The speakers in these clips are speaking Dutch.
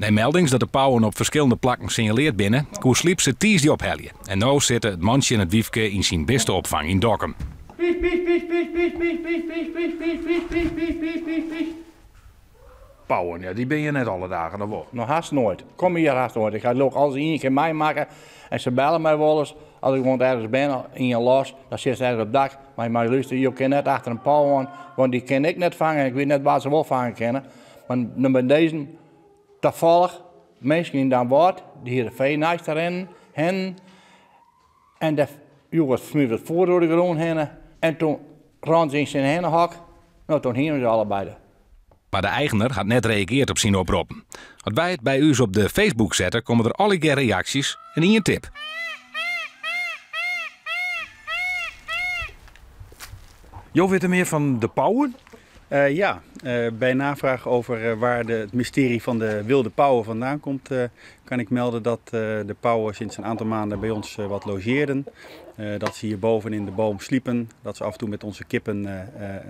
Nee, meldings dat de pauwen op verschillende plekken signaleerd binnen, koe sliep ze tiesje opheljen. En nu zit het mandje en het wiefke in zijn beste opvang in Dokkum. Pauwen, ja, die ben je net alle dagen, of wel? Nog haast nooit. Kom hier haast nooit. Ik ga het ook alles één keer mij maken. En ze bellen mij wel eens. Als ik gewoon ergens ben, in je los, dan zit ze ergens op dak. Maar luister, je kan net achter een pauw aan, want die kan ik net vangen. Ik weet net waar ze wel vangen kunnen. Maar dan bij deze, toevallig, mensen dan wat, die hier de vee naast erin, hen. En de jongens smieven het voor door de grond heen. En toen rond ze in zijn hennenhok. Nou, toen hingen ze allebei. Maar de eigenaar had net reageerd op zijn oproepen. Als wij het bij u op de Facebook zetten, komen er allerlei reacties en in je tip. Jo, weet er meer van de pauwen? Bij navraag over waar het mysterie van de wilde pauwen vandaan komt, kan ik melden dat de pauwen sinds een aantal maanden bij ons wat logeerden. Dat ze hier boven in de boom sliepen, dat ze af en toe met onze kippen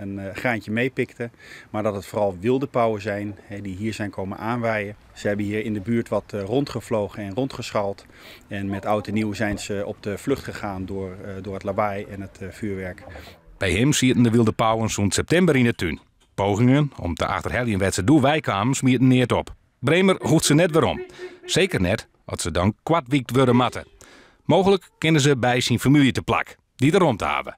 een graantje meepikten. Maar dat het vooral wilde pauwen zijn die hier zijn komen aanwaaien. Ze hebben hier in de buurt wat rondgevlogen en rondgeschald. En met oud en nieuw zijn ze op de vlucht gegaan door het lawaai en het vuurwerk. Bij hem zitten de wilde pauwen zo'n september in de tuin. Pogingen om te achterhellen wat ze doen wij kwamen smieten neer op. Bremer hoeft ze net waarom. Zeker net als ze dan kwartwiekt worden matten. Mogelijk kennen ze bij zijn familie te plak, die er rond te hebben.